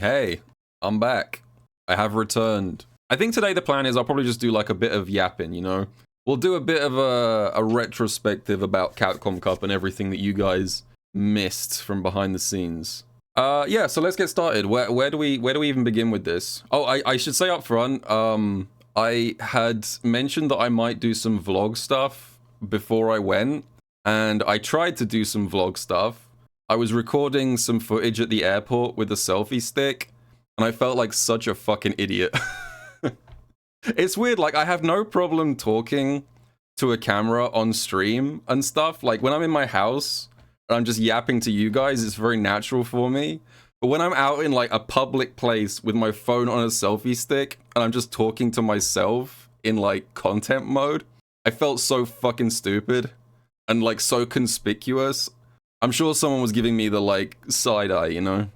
Hey, I'm back. I have returned. I think today the plan is I'll probably just do like a bit of yapping, you know? We'll do a bit of a retrospective about Capcom Cup and everything that you guys missed from behind the scenes. Yeah, so let's get started. Where do we even begin with this? Oh, I should say up front, I had mentioned that I might do some vlog stuff before I went, and I tried to do some vlog stuff. I was recording some footage at the airport with a selfie stick, and I felt like such a fucking idiot. It's weird, like, I have no problem talking to a camera on stream and stuff. Like, when I'm in my house and I'm just yapping to you guys, it's very natural for me. But when I'm out in, like, a public place with my phone on a selfie stick and I'm just talking to myself in, like, content mode, I felt so fucking stupid and, like, so conspicuous. I'm sure someone was giving me the, like, side eye, you know?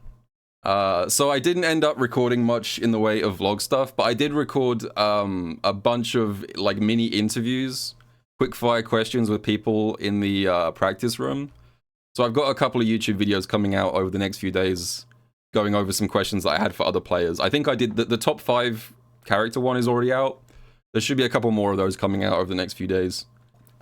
So I didn't end up recording much in the way of vlog stuff, but I did record a bunch of like mini interviews, quick-fire questions with people in the practice room. So I've got a couple of YouTube videos coming out over the next few days, going over some questions that I had for other players. I think I did the top 5 character one is already out. There should be a couple more of those coming out over the next few days.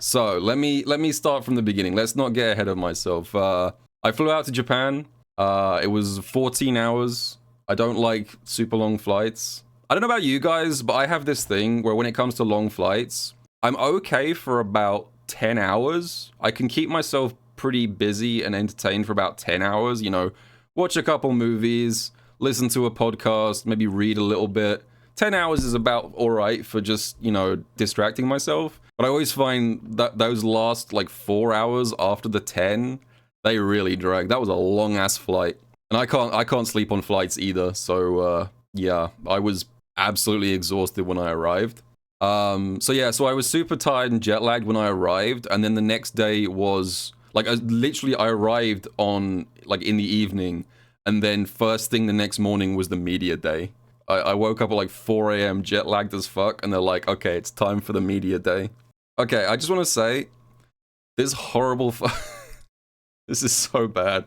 So let me start from the beginning. Let's not get ahead of myself. I flew out to Japan. It was 14 hours. I don't like super long flights. I don't know about you guys, but I have this thing where when it comes to long flights, I'm okay for about 10 hours. I can keep myself pretty busy and entertained for about 10 hours, you know, watch a couple movies, listen to a podcast, maybe read a little bit. 10 hours is about all right for just, you know, distracting myself. But I always find that those last like 4 hours after the 10, they really drag. That was a long ass flight, and I can't sleep on flights either. So yeah, I was absolutely exhausted when I arrived. So I was super tired and jet lagged when I arrived, and then the next day was like I arrived on like in the evening, and then first thing the next morning was the media day. I woke up at like 4 a.m. jet lagged as fuck, and they're like, okay, it's time for the media day. Okay, I just want to say this horrible. This is so bad.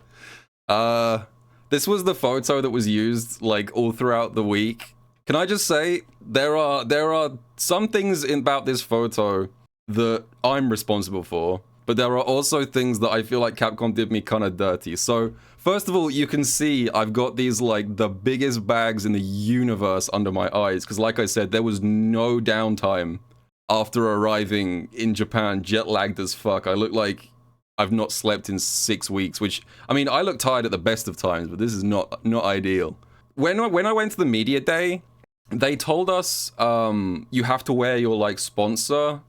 This was the photo that was used like all throughout the week. Can I just say there are some things about this photo that I'm responsible for, but there are also things that I feel like Capcom did me kind of dirty. So first of all, you can see I've got these like the biggest bags in the universe under my eyes because, like I said, there was no downtime after arriving in Japan, jet lagged as fuck. I look like I've not slept in 6 weeks, which, I mean, I look tired at the best of times, but this is not ideal. When I went to the media day, they told us you have to wear your, like, sponsor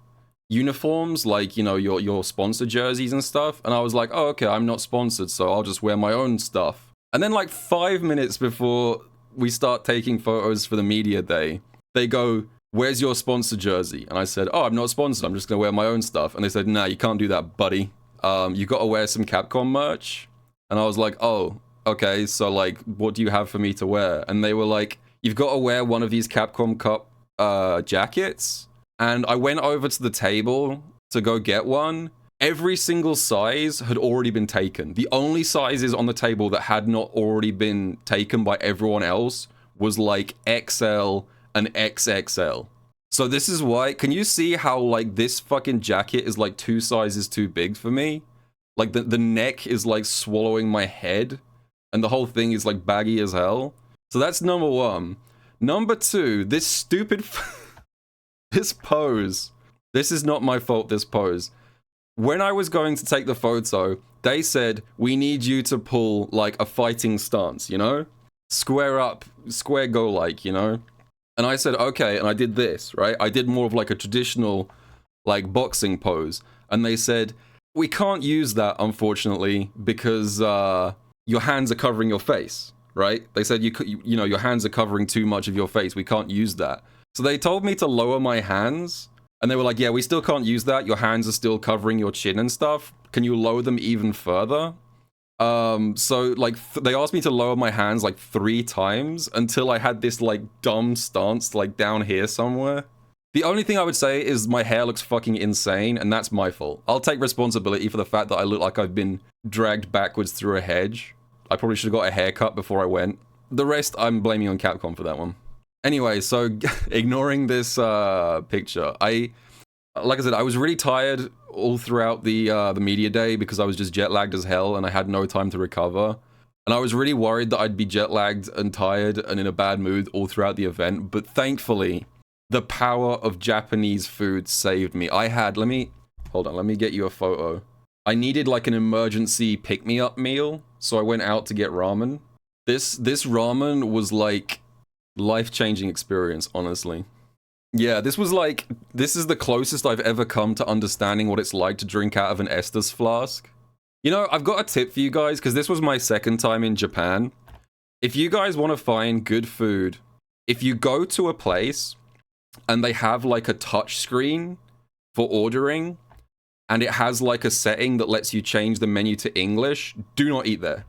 uniforms, like, you know, your sponsor jerseys and stuff. And I was like, oh, okay, I'm not sponsored, so I'll just wear my own stuff. And then, like, 5 minutes before we start taking photos for the media day, they go, where's your sponsor jersey? And I said, oh, I'm not sponsored, I'm just gonna wear my own stuff. And they said, nah, you can't do that, buddy. You gotta wear some Capcom merch. And I was like, oh, okay, so like, what do you have for me to wear? And they were like, you've gotta wear one of these Capcom Cup jackets. And I went over to the table to go get one. Every single size had already been taken. The only sizes on the table that had not already been taken by everyone else was like XL and XXL. So this is why, can you see how like this fucking jacket is like 2 sizes too big for me? Like the neck is like swallowing my head and the whole thing is like baggy as hell. So that's number 1. Number 2, this stupid, this pose. This is not my fault, this pose. When I was going to take the photo, they said, we need you to pull like a fighting stance, you know? Square up, square go like, you know? And I said, okay, and I did this, right? I did more of like a traditional, like, boxing pose. And they said, we can't use that, unfortunately, because your hands are covering your face, right? They said, you know, your hands are covering too much of your face. We can't use that. So they told me to lower my hands. And they were like, yeah, we still can't use that. Your hands are still covering your chin and stuff. Can you lower them even further? So like they asked me to lower my hands like 3 times until I had this like dumb stance like down here somewhere. The only thing I would say is my hair looks fucking insane, and that's my fault. I'll take responsibility for the fact that I look like I've been dragged backwards through a hedge. I probably should have got a haircut before I went. the rest I'm blaming on Capcom for that one. Anyway, so ignoring this picture, like I said, I was really tired all throughout the media day because I was just jet lagged as hell and I had no time to recover. And I was really worried that I'd be jet lagged and tired and in a bad mood all throughout the event. But thankfully, the power of Japanese food saved me. Hold on, let me get you a photo. I needed like an emergency pick-me-up meal, so I went out to get ramen. This ramen was like life-changing experience, honestly. Yeah, this is the closest I've ever come to understanding what it's like to drink out of an Estus flask. You know, I've got a tip for you guys, because this was my second time in Japan. If you guys want to find good food, if you go to a place and they have like a touch screen for ordering, and it has like a setting that lets you change the menu to English, do not eat there.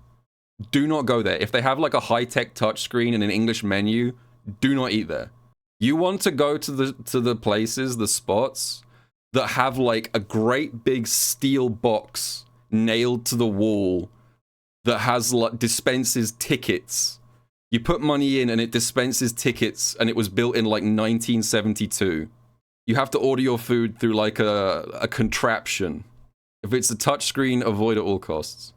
Do not go there. If they have like a high-tech touchscreen and an English menu, do not eat there. You want to go to the places, the spots, that have like a great big steel box nailed to the wall that has like dispenses tickets. You put money in and it dispenses tickets, and it was built in like 1972. You have to order your food through like a contraption. If it's a touchscreen, avoid at all costs.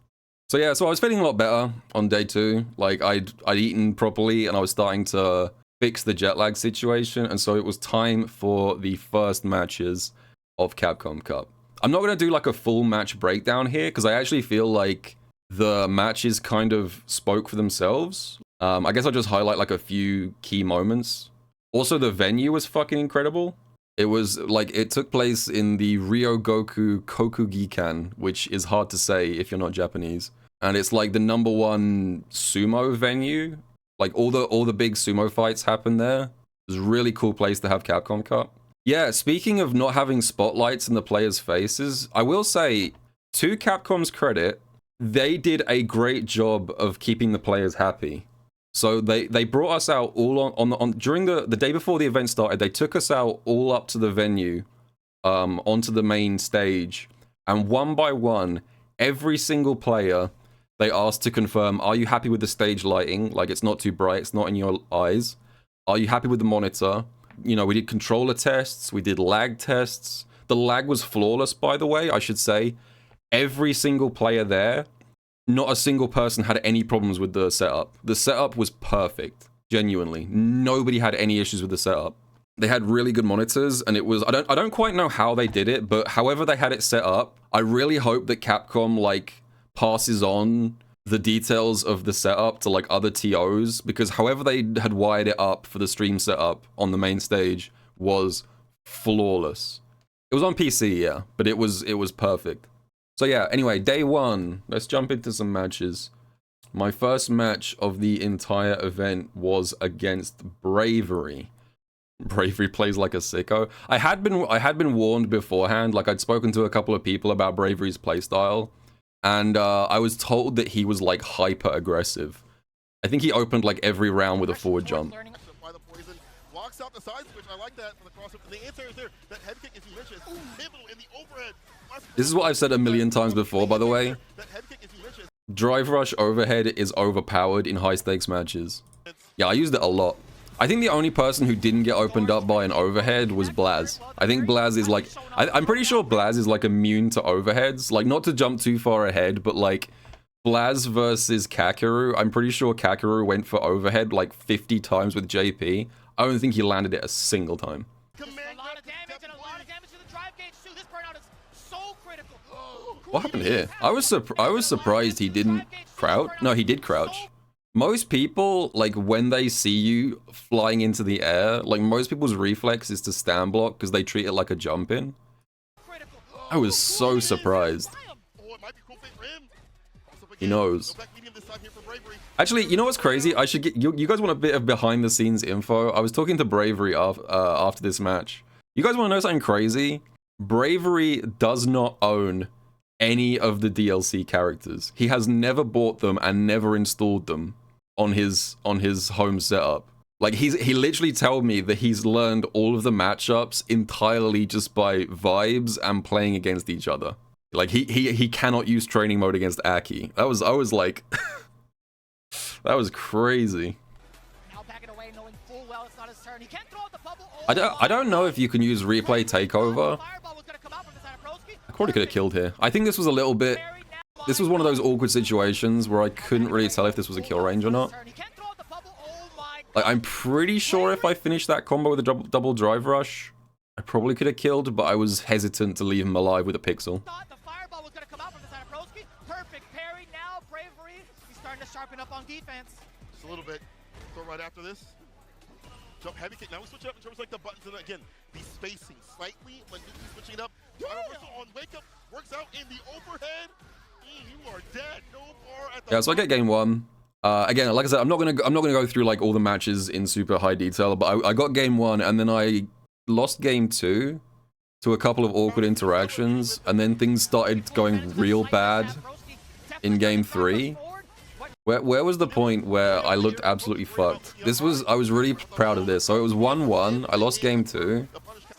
So yeah, so I was feeling a lot better on day 2. Like I'd eaten properly and I was starting to fix the jet lag situation, and so it was time for the first matches of Capcom Cup. I'm not going to do like a full match breakdown here because I actually feel like the matches kind of spoke for themselves. I guess I'll just highlight like a few key moments. Also, the venue was fucking incredible. It was like, it took place in the Ryogoku Kokugikan, which is hard to say if you're not Japanese. And it's like the #1 sumo venue. Like all the big sumo fights happen there. It's a really cool place to have Capcom Cup. Yeah, speaking of not having spotlights in the players' faces, I will say, to Capcom's credit, they did a great job of keeping the players happy. So they brought us out all during the day before the event started. They took us out all up to the venue, onto the main stage, and one by one, every single player, they asked to confirm, are you happy with the stage lighting? Like, it's not too bright, it's not in your eyes. Are you happy with the monitor? You know, we did controller tests, we did lag tests. The lag was flawless, by the way, I should say. Every single player there, not a single person had any problems with the setup. The setup was perfect, genuinely. Nobody had any issues with the setup. They had really good monitors, and it was, I don't quite know how they did it, but however they had it set up, I really hope that Capcom, like, passes on the details of the setup to like other TOs, because however they had wired it up for the stream setup on the main stage was flawless. It was on PC, yeah, but it was perfect. So yeah, anyway, day 1, let's jump into some matches. My first match of the entire event was against Bravery. Bravery plays like a sicko. I had been warned beforehand, like I'd spoken to a couple of people about Bravery's playstyle. And I was told that he was like hyper aggressive. I think he opened like every round with a forward jump. This is what I've said a million times before, by the way. Drive rush overhead is overpowered in high stakes matches. Yeah, I used it a lot. I think the only person who didn't get opened up by an overhead was Blaz. I think Blaz is like, I'm pretty sure Blaz is like immune to overheads. Like, not to jump too far ahead, but like Blaz versus Kakeru, I'm pretty sure Kakeru went for overhead like 50 times with JP. I don't think he landed it a single time. What happened here? I was surprised he didn't crouch. No, he did crouch. Most people, like, when they see you flying into the air, like, most people's reflex is to stand block because they treat it like a jump in. I was so surprised. He knows. Actually, you know what's crazy? I should get you guys want a bit of behind the scenes info. I was talking to Bravery after this match. You guys want to know something crazy? Bravery does not own any of the DLC characters. He has never bought them and never installed them on his home setup. Like, he literally told me that he's learned all of the matchups entirely just by vibes and playing against each other. Like, he cannot use training mode against Aki. I was like, That was crazy. I don't know if you can use replay takeover. I probably could have killed here. I think this was a little bit... This was one of those awkward situations where I couldn't really tell if this was a kill range or not. Like, I'm pretty sure if I finished that combo with a double drive rush, I probably could have killed, but I was hesitant to leave him alive with a pixel. Sharpen up on defense. Just a little bit. Throw right after this. Jump heavy kick. Now we switch it up in terms of like the buttons and again the spacing slightly when switching it up. Reversal on wake up works out in the overhead. You are dead. No more at the so I get game one. Again, like I said, I'm not gonna go through like all the matches in super high detail, but I got game one and then I lost game two to a couple of awkward interactions, and then things started going real bad in game three. Where was the point where I looked absolutely fucked? I was really proud of this. So it was 1-1, I lost game 2.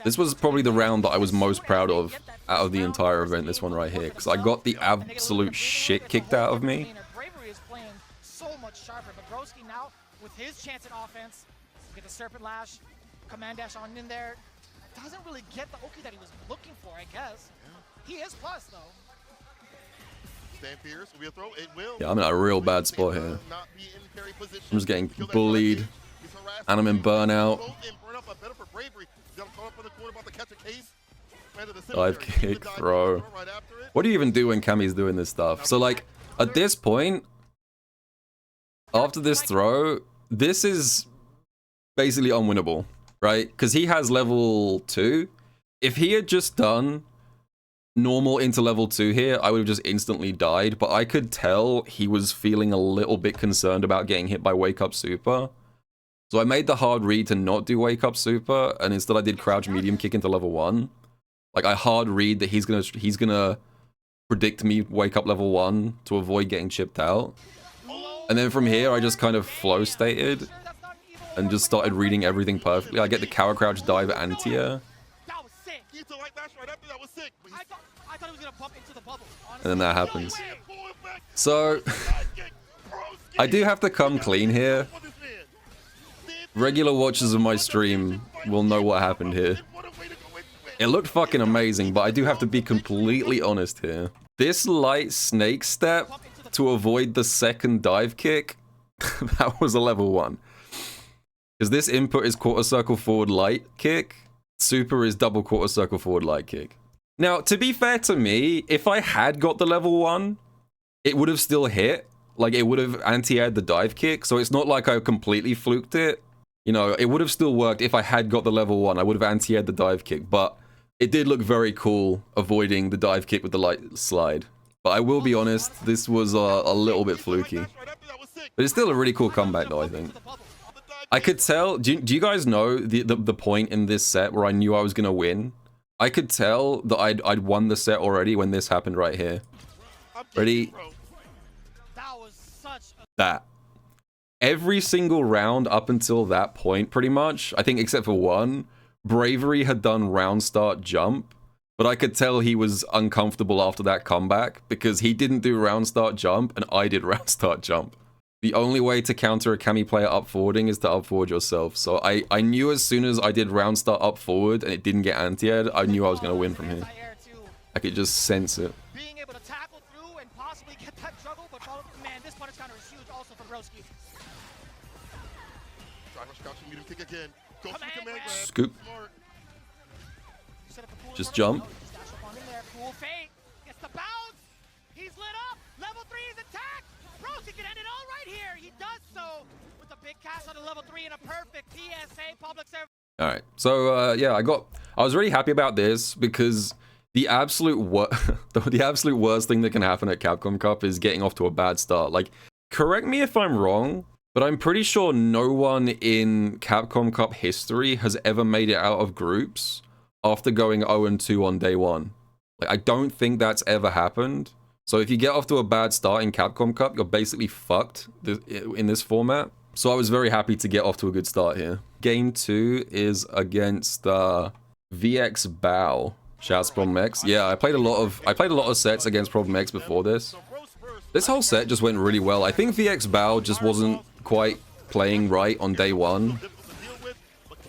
This was probably the round that I was most proud of out of the entire event, this one right here. Because I got the absolute shit kicked out of me. Bravery is playing so much sharper, but Broski now, with his chance at offense, get the Serpent Lash, Command Dash on in there, doesn't really get the Oki that he was looking for, I guess. He is plus, though. Yeah, I'm in a real bad spot here. I'm just getting bullied, and I'm in burnout. Dive kick, throw. What do you even do when Cammy's doing this stuff? So, like, at this point, after this throw, this is basically unwinnable, right? Because he has level 2. If he had just done normal into level 2 here, I would have just instantly died, but I could tell he was feeling a little bit concerned about getting hit by Wake Up Super. So I made the hard read to not do Wake Up Super, and instead I did Crouch Medium Kick into level 1. Like, I hard read that he's gonna predict me Wake Up level 1 to avoid getting chipped out. And then from here, I just kind of flow stated and just started reading everything perfectly. I get the Cower Crouch dive anti-air. And then that happens. So, I do have to come clean here. Regular watchers of my stream will know what happened here. It looked fucking amazing, but I do have to be completely honest here. This light snake step to avoid the second dive kick, that was a level 1. Because this input is quarter circle forward light kick, super is double quarter circle forward light kick. Now, to be fair to me, if I had got the level 1, it would have still hit. Like, it would have anti-aired the dive kick, so it's not like I completely fluked it. You know, it would have still worked if I had got the level 1. I would have anti-aired the dive kick, but it did look very cool avoiding the dive kick with the light slide. But I will be honest, this was a little bit fluky. But it's still a really cool comeback, though, I think. I could tell... Do you guys know the point in this set where I knew I was going to win? I could tell that I'd won the set already when this happened right here. Ready? That. Every single round up until that point, pretty much, I think except for one, Bravery had done round start jump, but I could tell he was uncomfortable after that comeback because he didn't do round start jump and I did round start jump. The only way to counter a Cammy player up forwarding is to up forward yourself. So I knew as soon as I did round start up forward and it didn't get anti-aired, I knew I was going to win from here. I could just sense it. Being able to tackle through and possibly get that juggle, but man, this punish counter is huge also for Broski. Scoop. Just jump. Cool fake. Gets the bounce. He's lit up. Level 3 is attacked. Broski can end it all right here. He does so with a big cash on the level 3 and a perfect PSA public service. All right. So yeah, I was really happy about this because the absolute worst thing that can happen at Capcom Cup is getting off to a bad start. Like, correct me if I'm wrong, but I'm pretty sure no one in Capcom Cup history has ever made it out of groups after going 0-2 on day 1. Like, I don't think that's ever happened. So if you get off to a bad start in Capcom Cup, you're basically fucked in this format. So I was very happy to get off to a good start here. Game 2 is against VX Bao. Shouts Problem X. Yeah, I played a lot of sets against Problem X before this. This whole set just went really well. I think VX Bao just wasn't quite playing right on day one.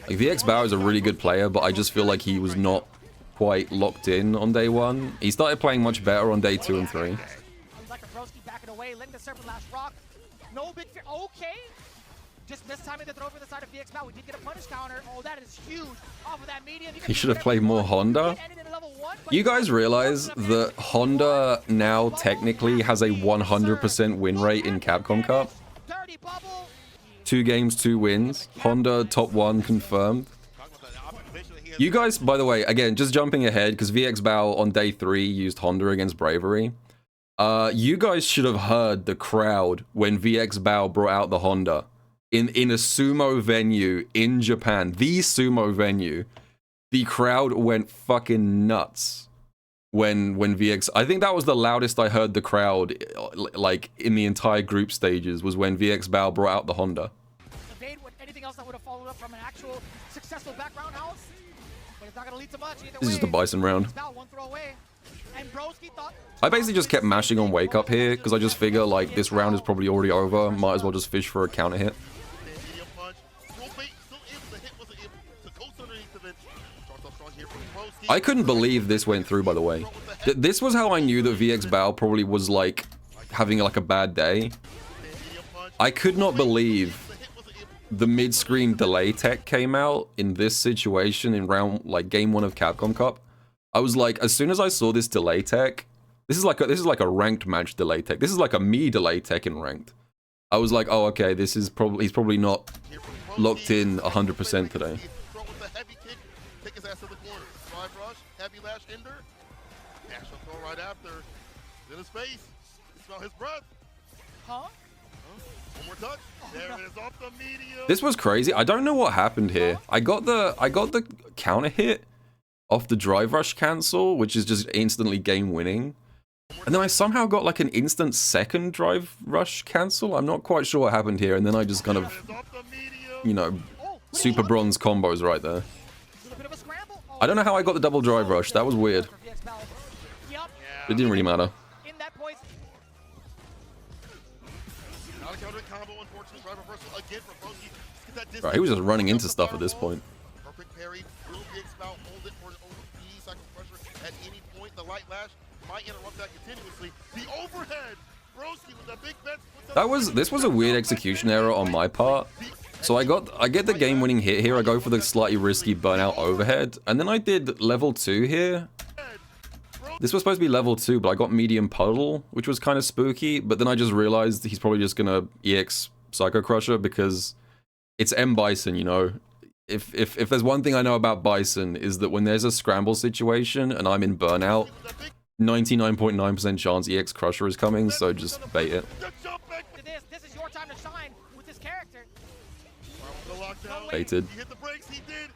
Like, VX Bao is a really good player, but I just feel like he was not quite locked in on day one. He started playing much better on day 2 and 3. Okay. Just mistiming the throw for the side of VX Bao. We did get a punish counter. Oh, that is huge. Off of that medium. He should have played more Honda. You guys realize that Honda now technically has a 100% win rate in Capcom Cup? 2 games, 2 wins. Honda top 1 confirmed. You guys, by the way, again, just jumping ahead, because VX Bao on day 3 used Honda against Bravery. You guys should have heard the crowd when VX Bao brought out the Honda. In a sumo venue in Japan, the sumo venue, the crowd went fucking nuts when VX... I think that was the loudest I heard the crowd, like, in the entire group stages, was when VX Bao brought out the Honda. Evade with anything else that would have followed up from an actual successful background house, but it's not going to lead to much either way. This is just a Bison round. One throw away. And Broski thought... I basically just kept mashing on Wake Up here, because I just figure, like, this round is probably already over. Might as well just fish for a counter hit. I couldn't believe this went through, by the way. This was how I knew that VX Bao probably was, like, having, like, a bad day. I could not believe the mid-screen delay tech came out in this situation in round, like, game 1 of Capcom Cup. I was like, as soon as I saw this delay tech, this is like a ranked match delay tech. This is like a me delay tech in ranked. I was like, oh, okay, this is probably, he's probably not locked in 100% today. Heavy lash ender. Dash will throw right after. In his face. You smell his breath. Huh? One more touch. There it is off the medium. This was crazy. I don't know what happened here. I got the counter hit off the drive rush cancel, which is just instantly game winning. And then I somehow got like an instant second drive rush cancel. I'm not quite sure what happened here. And then I just kind of, you know, super bronze combos right there. I don't know how I got the double drive rush. That was weird. It didn't really matter. Right, he was just running into stuff at this point. Perfect parry. Will VX Bao hold it for an OP cycle pressure at any point? The light lash might interrupt that continuously. The overhead. Broski with the big bets. This was a weird execution error on my part. So I get the game-winning hit here. I go for the slightly risky burnout overhead, and then I did level 2 here. This was supposed to be level 2, but I got medium puddle, which was kind of spooky. But then I just realized he's probably just gonna EX Psycho Crusher because it's M Bison, you know. If there's one thing I know about Bison is that when there's a scramble situation and I'm in burnout, 99.9% chance EX Crusher is coming. So just bait it. This is your time to shine with this character. Baited. He hit the brakes, he did.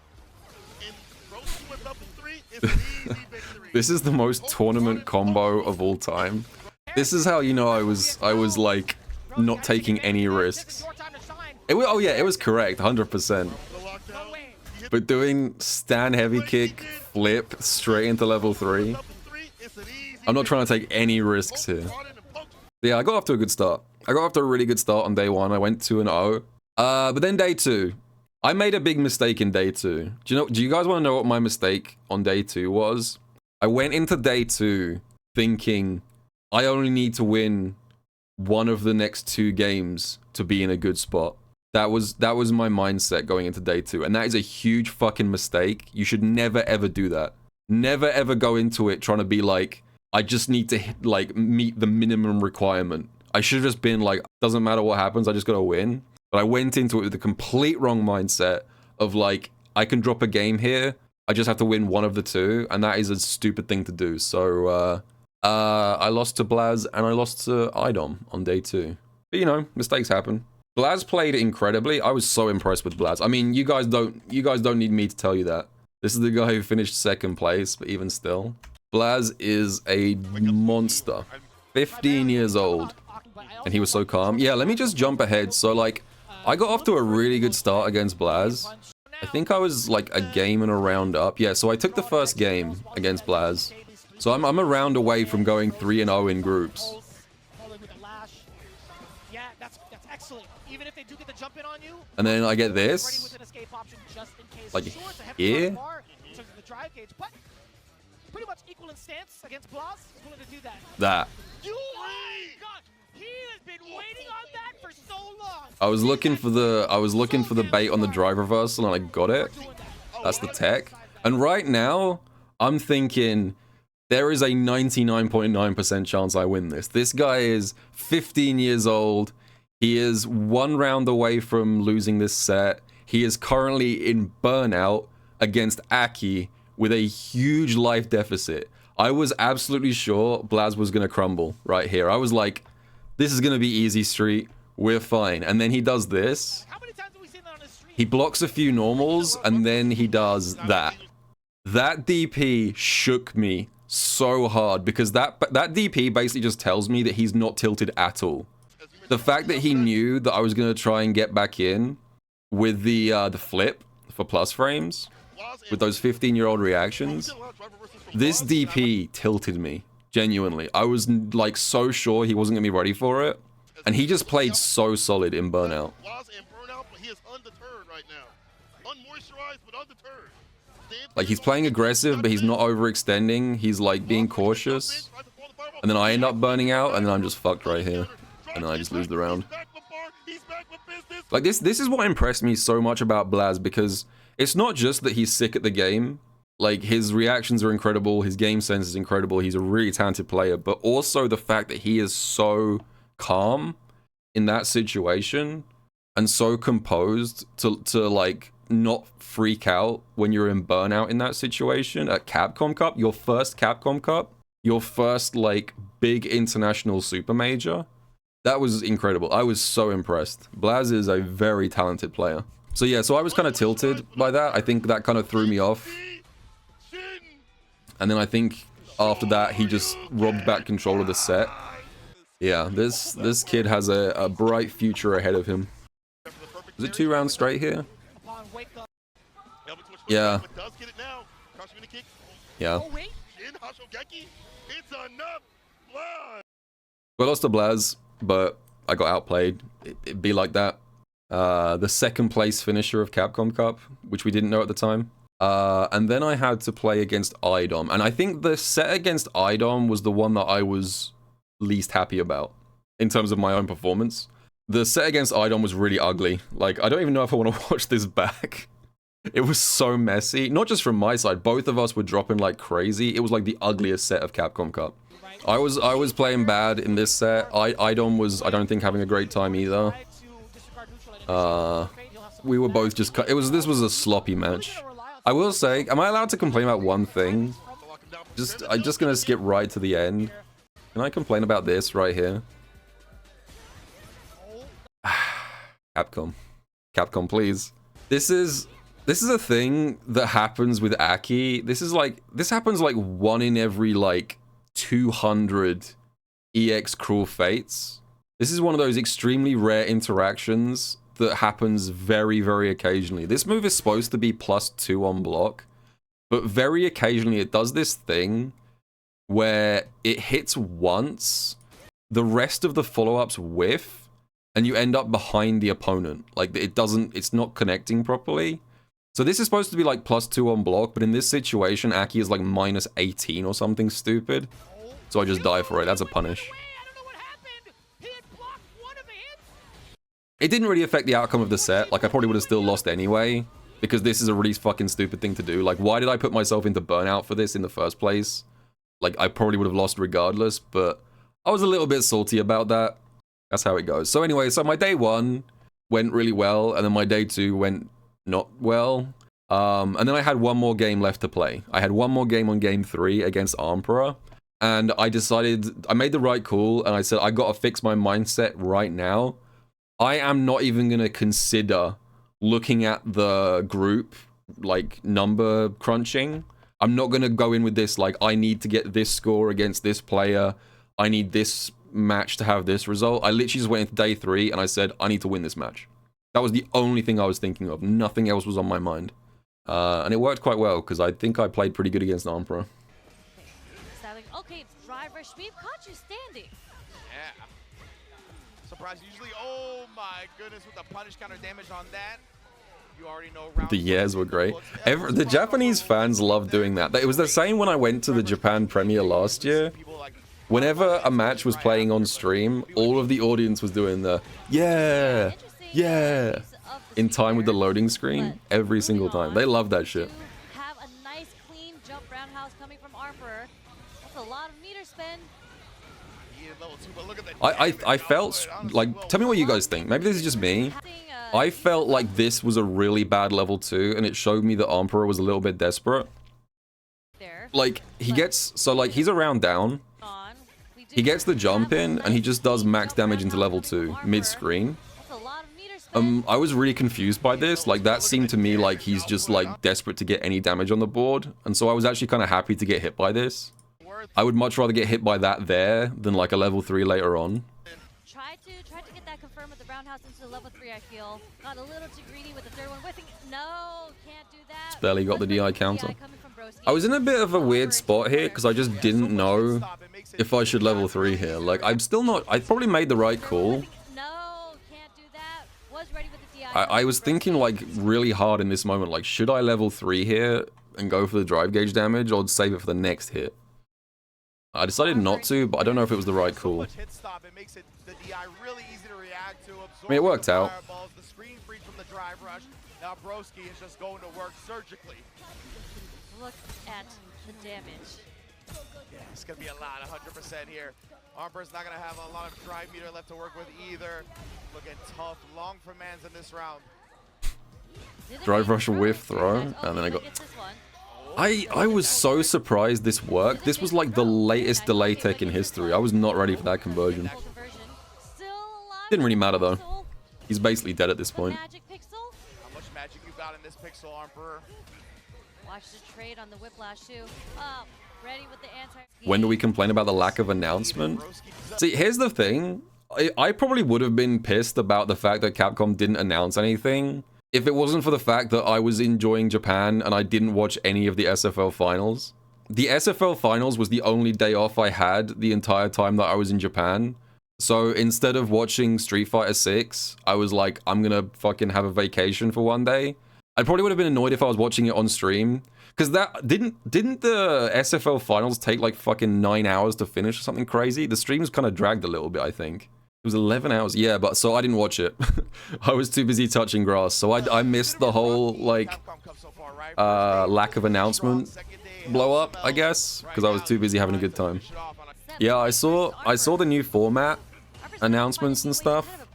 And Broski went up to 3. It's an easy victory. This is the most tournament combo of all time. This is how you know I was like not taking any risks. Oh yeah, it was correct, 100%. But doing stand heavy kick, flip straight into level 3. I'm not trying to take any risks here. Yeah, I got off to a good start. I got off to a really good start on day 1. I went 2-0. But then day 2, I made a big mistake in day 2. Do you guys want to know what my mistake on day 2 was? I went into day 2 thinking I only need to win one of the next 2 games to be in a good spot. That was my mindset going into day 2, and that is a huge fucking mistake. You should never ever do that. Never ever go into it trying to be like, I just need to like meet the minimum requirement. I should have just been like, doesn't matter what happens, I just gotta win. But I went into it with the complete wrong mindset of like, I can drop a game here, I just have to win one of the 2, and that is a stupid thing to do. So I lost to Blaz and I lost to Idom on day 2. But you know, mistakes happen. Blaz played incredibly. I was so impressed with Blaz. I mean, you guys don't need me to tell you that. This is the guy who finished 2nd place, but even still. Blaz is a monster. 15 years old. And he was so calm. Yeah, let me just jump ahead. So like, I got off to a really good start against Blaz. I think I was like a game and a round up. Yeah, so I took the first game against Blaz. So I'm a round away from going 3-0 in groups. Even if they do get the jump in on you, And then I get ready this. with an escape option just in case. Like Sure, it's a heavy here? bar in terms of the drive gauge, but pretty much equal in stance against Blas. He's willing to do that. That. You God, he has been waiting on that for so long. I was looking for the bait on the drive reversal and I got it. That's the tech. And right now, I'm thinking there is a 99.9% chance I win this. This guy is 15 years old. He is 1 round away from losing this set. He is currently in burnout against Aki with a huge life deficit. I was absolutely sure Blaz was going to crumble right here. I was like, this is going to be easy street. We're fine. And then he does this. How many times have we seen that on the street? He blocks a few normals, and then he does that. That DP shook me so hard because that DP basically just tells me that he's not tilted at all. The fact that he knew that I was going to try and get back in with the flip for plus frames, with those 15-year-old reactions, this DP tilted me, genuinely. I was like so sure he wasn't going to be ready for it, and he just played so solid in burnout. Like, he's playing aggressive, but he's not overextending. He's like being cautious, and then I end up burning out, and then I'm just fucked right here. And then I just lose the round. Like, this is what impressed me so much about Blaz, because it's not just that he's sick at the game. Like, his reactions are incredible, his game sense is incredible, he's a really talented player, but also the fact that he is so calm in that situation and so composed to like not freak out when you're in burnout in that situation at Capcom Cup, your first Capcom Cup, your first like big international super major. That was incredible. I was so impressed. Blaz is a very talented player. So yeah, so I was kind of tilted by that. I think that kind of threw me off. And then I think after that, he just robbed back control of the set. Yeah, this kid has a bright future ahead of him. Is it 2 rounds straight here? Yeah. Yeah. We lost to Blaz, but I got outplayed. It'd be like that. The second place finisher of Capcom Cup, which we didn't know at the time. And then I had to play against IDOM. And I think the set against IDOM was the one that I was least happy about in terms of my own performance. The set against IDOM was really ugly. Like, I don't even know if I want to watch this back. It was so messy. Not just from my side. Both of us were dropping like crazy. It was like the ugliest set of Capcom Cup. I was playing bad in this set. IDOM was, I don't think, having a great time either. We were both just... This was a sloppy match. I will say, am I allowed to complain about one thing? I'm just gonna skip right to the end. Can I complain about this right here? Capcom. Capcom, please. This is a thing that happens with Aki. This happens like 1 in every like 200 EX Cruel Fates. This is one of those extremely rare interactions that happens very, very occasionally. This move is supposed to be +2 on block, but very occasionally it does this thing where it hits once, the rest of the follow-ups whiff, and you end up behind the opponent. Like, it's not connecting properly. So this is supposed to be like +2 on block, but in this situation, Aki is like -18 or something stupid. So I just die for it. That's a punish. It didn't really affect the outcome of the set. Like, I probably would have still lost anyway, because this is a really fucking stupid thing to do. Like, why did I put myself into burnout for this in the first place? Like, I probably would have lost regardless, but I was a little bit salty about that. That's how it goes. So anyway, so my day 1 went really well, and then my day 2 went not well. And then I had one more game left to play. I had one more game on game 3 against Emperor, and I decided, I made the right call, and I said, I gotta fix my mindset right now. I am not even gonna consider looking at the group, like, number crunching. I'm not gonna go in with this, like, I need to get this score against this player. I need this match to have this result. I literally just went into day 3, and I said, I need to win this match. That was the only thing I was thinking of. Nothing else was on my mind. And it worked quite well, because I think I played pretty good against Emperor. Okay, driver speed caught you standing. Yeah. Surprise, usually, oh my goodness, with the punish counter damage on that. You already know round The years were great. The Japanese fans love doing that. It was the same when I went to the Japan premiere last year. Whenever a match was playing on stream, all of the audience was doing the yeah, yeah, in time with the loading screen every single time. They love that shit. Have a nice clean jump roundhouse coming from Arper. That's a lot of meter spend. I felt like, tell me what you guys think. Maybe this is just me. I felt like this was a really bad level 2, and it showed me that Emperor was a little bit desperate. Like, he gets, so like, he's around down. He gets the jump in, and he just does max damage into level 2, mid-screen. I was really confused by this. Like, that seemed to me like he's just, like, desperate to get any damage on the board. And so I was actually kind of happy to get hit by this. I would much rather get hit by that there than, like, a level 3 later on. Tried to get that confirmed with the roundhouse into the level 3, I feel. Got a little too greedy with the third one. Whiffing. No, can't do that. Just barely got the DI counter. I was in a bit of a weird spot here because I just didn't know if I should level 3 here. Like, I'm still not... I probably made the right call. No, can't do that. Was ready with the DI. I was thinking, like, really hard in this moment. Like, should I level 3 here and go for the drive gauge damage, or save it for the next hit? I decided not to, but I don't know if it was the right call. I mean, it worked out. Now Broski is just going to work surgically. Look at the damage. Yeah, it's going to be a lot, 100% here. Armper's not going to have a lot of drive meter left to work with either. Looking tough, long for Mans in this round. Drive rush whiff throw, and then I got... I was so surprised this worked. This was like the latest delay tech in history. I was not ready for that conversion. Didn't really matter though. He's basically dead at this point. How much magic you got in this pixel, Armper? Watch the trade on the whiplash too. Ready with the anti. When do we complain about the lack of announcement? See, here's the thing. I probably would have been pissed about the fact that Capcom didn't announce anything if it wasn't for the fact that I was enjoying Japan and I didn't watch any of the SFL finals. The SFL finals was the only day off I had the entire time that I was in Japan. So instead of watching Street Fighter 6, I was like, I'm gonna fucking have a vacation for one day. I probably would have been annoyed if I was watching it on stream. Because that didn't the SFL finals take like fucking 9 hours to finish or something crazy? The streams kind of dragged a little bit, I think. It was 11 hours. Yeah, but so I didn't watch it. I was too busy touching grass. So I missed the whole, like, lack of announcement blow up, I guess. Because I was too busy having a good time. Yeah, I saw the new format announcements and stuff,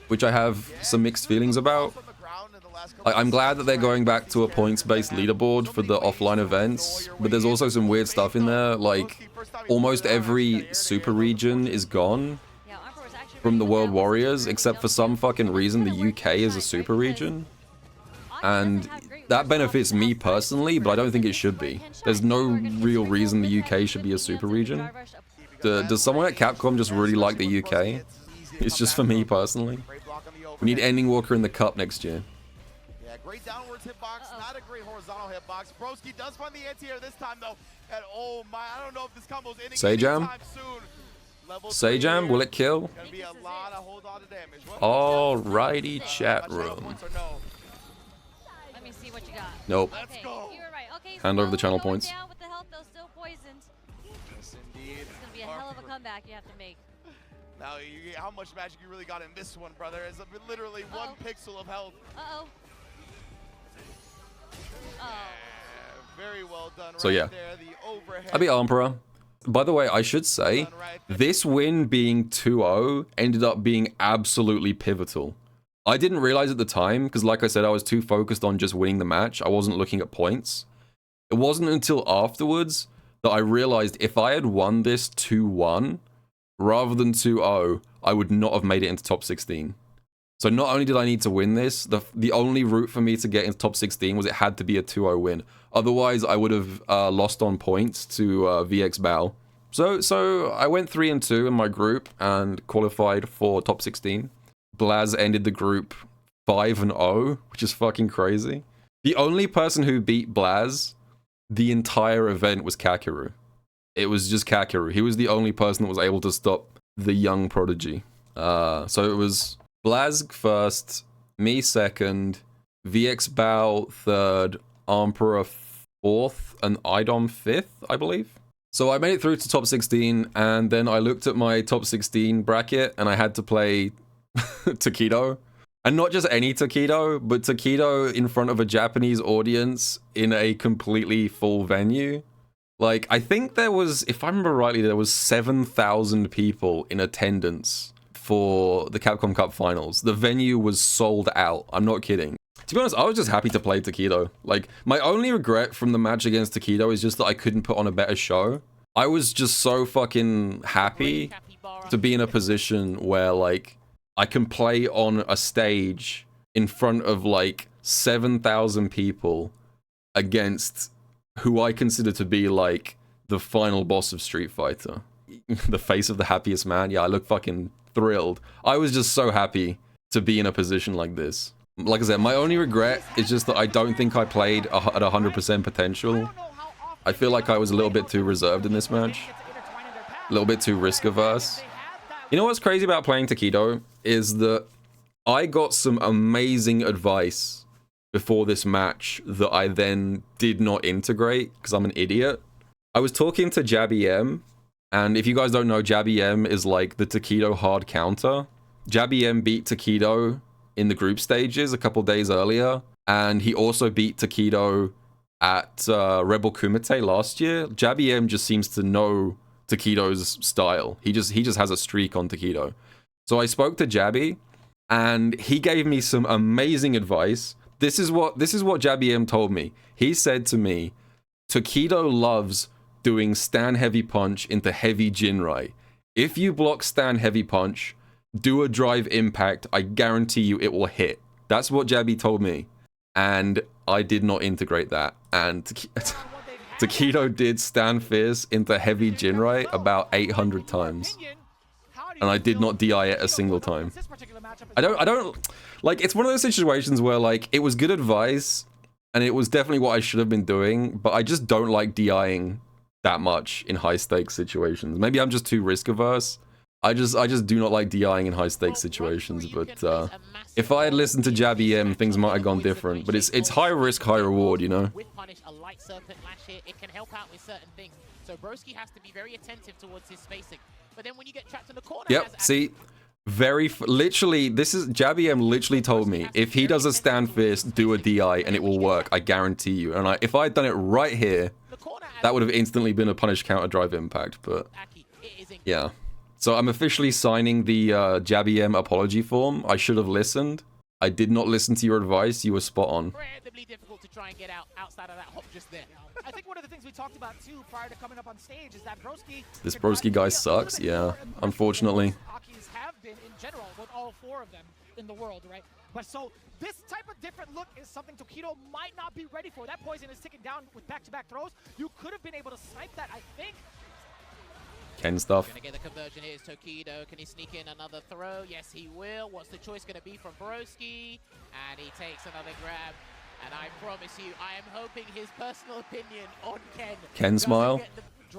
which I have some mixed feelings about. I'm glad that they're going back to a points-based leaderboard for the offline events, but there's also some weird stuff in there, like almost every super region is gone from the World Warriors, except for some fucking reason the UK is a super region. And that benefits me personally, but I don't think it should be. There's no real reason the UK should be a super region. Does someone at Capcom just really like the UK? It's just for me personally. We need Ending Walker in the Cup next year. Yeah, great downwards hitbox, not a great horizontal hitbox. Broski does find the anti-air this time though. And oh my, I don't know if this combo's ending anytime soon. Sajam, will it kill? Gonna be a lot of hold on to damage. Alrighty, chat room. Let me see what you got. Nope. Let's go. You were right. Okay, Hand over the channel points. Down with the health, though, still poisoned. Yes, indeed. It's gonna be a hell of a comeback you have to make. Now, how much magic you really got in this one, brother? It's literally one pixel of health. Uh-oh. Very well done. So yeah, there, the overhead. I beat Emperor. By the way, I should say, this win being 2-0 ended up being absolutely pivotal. I didn't realize at the time, because like I said, I was too focused on just winning the match. I wasn't looking at points. It wasn't until afterwards that I realized if I had won this 2-1, rather than 2-0, I would not have made it into top 16. So not only did I need to win this, the only route for me to get into top 16 was it had to be a 2-0 win. Otherwise, I would have lost on points to VX Bao. So I went 3-2 in my group and qualified for top 16. Blaz ended the group 5-0, which is fucking crazy. The only person who beat Blaz the entire event was Kakeru. It was just Kakeru. He was the only person that was able to stop the young prodigy. So it was Blazg first, me second, VX Bao third, Emperor fourth, and Idom fifth, I believe. So I made it through to top 16, and then I looked at my top 16 bracket, and I had to play Takedo. And not just any Takedo, but Takedo in front of a Japanese audience in a completely full venue. Like, I think there was, if I remember rightly, there was 7,000 people in attendance for the Capcom Cup Finals. The venue was sold out. I'm not kidding. To be honest, I was just happy to play Takedo. Like, my only regret from the match against Takedo is just that I couldn't put on a better show. I was just so fucking happy to be in a position where, like, I can play on a stage in front of, like, 7,000 people against who I consider to be, like, the final boss of Street Fighter. The face of the happiest man. Yeah, I look fucking thrilled. I was just so happy to be in a position like this. Like I said, my only regret is just that I don't think I played at 100% potential. I feel like I was a little bit too reserved in this match. A little bit too risk averse. You know what's crazy about playing Takedo is that I got some amazing advice before this match that I then did not integrate because I'm an idiot. I was talking to Jabby M, and if you guys don't know, Jabby M is like the Takedo hard counter. Jabby M beat Takedo in the group stages a couple days earlier, and he also beat Takedo at Rebel Kumite last year. Jabby M just seems to know Takedo's style. He just has a streak on Takedo. So I spoke to Jabby, and he gave me some amazing advice. This is what Jabby M told me. He said to me, Takedo loves doing stand heavy punch into heavy Jinrai. If you block stand heavy punch, do a drive impact, I guarantee you it will hit. That's what Jabby told me. And I did not integrate that. And Takedo did stand fierce into heavy Jinrai about 800 times. And I did not DI it a single time. I don't, like, it's one of those situations where, like, it was good advice, and it was definitely what I should have been doing, but I just don't like DIing that much in high stakes situations. Maybe I'm just too risk averse. I just do not like DIing in high stakes situations, but if I had listened to Jabby M, things might have gone different. But it's high risk, high reward, you know? With punish, a light serpent lash here, it can help out with certain things. So Broski has to be very attentive towards his spacing. But then when you get trapped in the corner... Yep, see? Literally, this is... Jabby M literally told me, if he does a stand fist, do a DI, and it will work, I guarantee you. And if I had done it right here, that would have instantly been a punish counter drive impact, but... yeah. So I'm officially signing the Jabby M apology form. I should have listened. I did not listen to your advice. You were spot on. Incredibly difficult to try and get outside of that hop just there. I think one of the things we talked about too prior to coming up on stage is that Broski... This Broski guy sucks, yeah, unfortunately. Akis have been in general with all four of them in the world, right? But so this type of different look is something Takedo might not be ready for. That poison is ticking down with back-to-back throws. You could have been able to snipe that, I think. Ken stuff. Gonna get the conversion here is Takedo. Can he sneak in another throw? Yes, he will. What's the choice gonna be from Broski? And he takes another grab. And I promise you, I am hoping his personal opinion on Ken. Ken smile.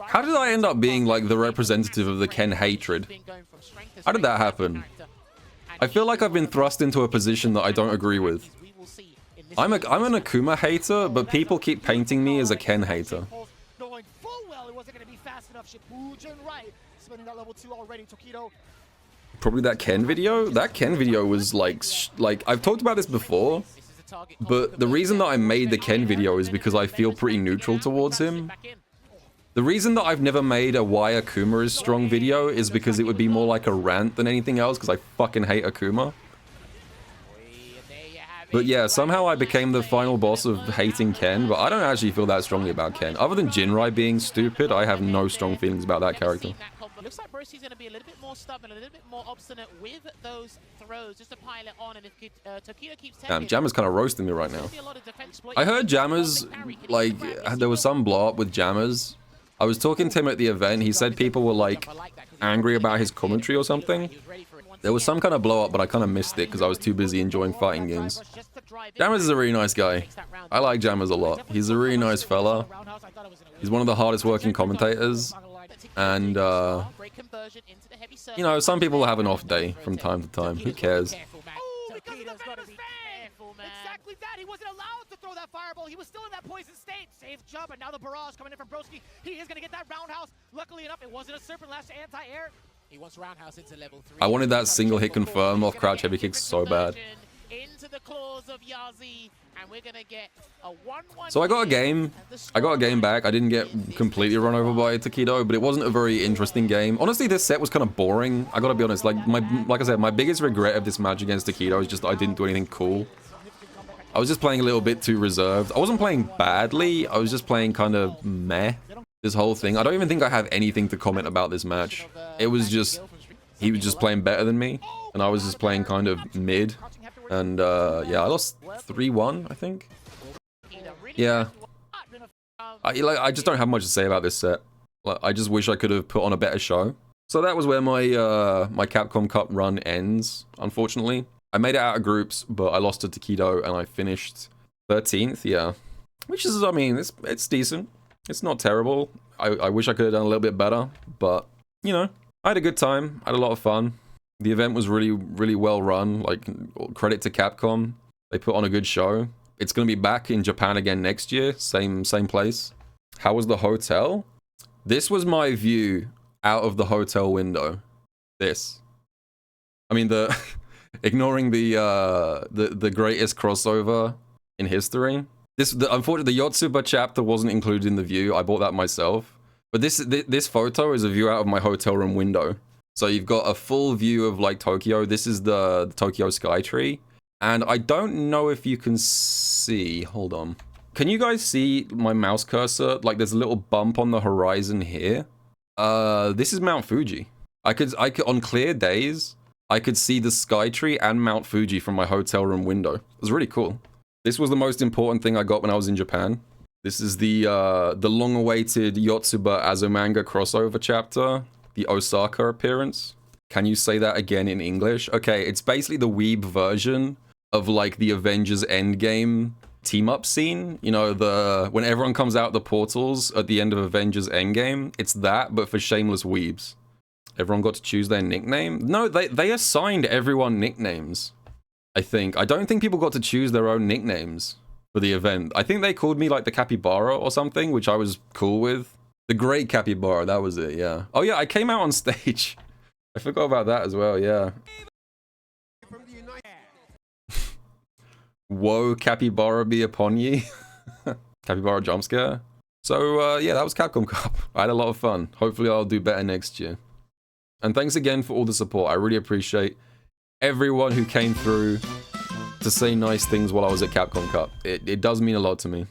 How did I end up being like the representative of the Ken hatred? How did that happen? I feel like I've been thrust into a position that I don't agree with. I'm an Akuma hater, but people keep painting me as a Ken hater. Probably that Ken video? That Ken video was like I've talked about this before, but the reason that I made the Ken video is because I feel pretty neutral towards him. The reason that I've never made a why Akuma is strong video is because it would be more like a rant than anything else, because I fucking hate Akuma. But yeah, somehow I became the final boss of hating Ken, but I don't actually feel that strongly about Ken. Other than Jinrai being stupid, I have no strong feelings about that character. Looks like Broski's going to be a little bit more stubborn, a little bit more obstinate with those throws, just to pile it on, and if Takedo keeps damn, Jammer's kind of roasting me right now. I heard Jammer's, like, there was some blow up with Jammer's. I was talking to him at the event, he said people were, like, angry about his commentary or something. There was some kind of blow up, but I kind of missed it because I was too busy enjoying fighting games. Jammers is a really nice guy. I like Jammers a lot. He's a really nice fella. He's one of the hardest working commentators. And version into the heavy circle. You know, some people have an off day from time to time. Who cares? Oh, because of the Tokido's gotta Venomous be Fang! careful, man. Exactly that. He wasn't allowed to throw that fireball. He was still in that poison state. Safe jump, and now the barrage coming in from Broski. He is going to get that roundhouse. Luckily enough, it wasn't a Serpent Lash to anti-air. He wants roundhouse into level 3. I wanted that single hit confirm off crouch heavy kicks so bad. Into the claws of Yazi, and we're gonna get a 1-1. So I got a game. I got a game back. I didn't get completely run over by Takedo, but it wasn't a very interesting game. Honestly, this set was kind of boring. I gotta be honest. Like I said, my biggest regret of this match against Takedo is just that I didn't do anything cool. I was just playing a little bit too reserved. I wasn't playing badly. I was just playing kind of meh. This whole thing. I don't even think I have anything to comment about this match. It was just he was just playing better than me, and I was just playing kind of mid. And yeah, I lost 3-1, I think. Yeah. I just don't have much to say about this set. Like, I just wish I could have put on a better show. So that was where my my Capcom Cup run ends, unfortunately. I made it out of groups, but I lost to Takedo and I finished 13th, yeah. Which is, I mean, it's decent. It's not terrible. I wish I could have done a little bit better, but, you know, I had a good time. I had a lot of fun. The event was really, really well run. Like, credit to Capcom. They put on a good show. It's going to be back in Japan again next year. Same place. How was the hotel? This was my view out of the hotel window. This. I mean, ignoring the greatest crossover in history. Unfortunately, the Yotsuba chapter wasn't included in the view. I bought that myself. But this photo is a view out of my hotel room window. So you've got a full view of like Tokyo. This is the Tokyo Skytree. And I don't know if you can see, hold on. Can you guys see my mouse cursor? Like there's a little bump on the horizon here. This is Mount Fuji. I could on clear days, I could see the Skytree and Mount Fuji from my hotel room window. It was really cool. This was the most important thing I got when I was in Japan. This is the long-awaited Yotsuba Azumanga crossover chapter. The Osaka appearance. Can you say that again in English? Okay, it's basically the weeb version of like the Avengers Endgame team-up scene. You know, when everyone comes out the portals at the end of Avengers Endgame. It's that, but for shameless weebs. Everyone got to choose their nickname? No, they assigned everyone nicknames. I think. I don't think people got to choose their own nicknames for the event. I think they called me like the Capybara or something, which I was cool with. The Great Capybara, that was it, yeah. Oh yeah, I came out on stage. I forgot about that as well, yeah. Woe, Capybara be upon ye. Capybara jump scare. So, yeah, that was Capcom Cup. I had a lot of fun. Hopefully I'll do better next year. And thanks again for all the support. I really appreciate everyone who came through to say nice things while I was at Capcom Cup. It does mean a lot to me.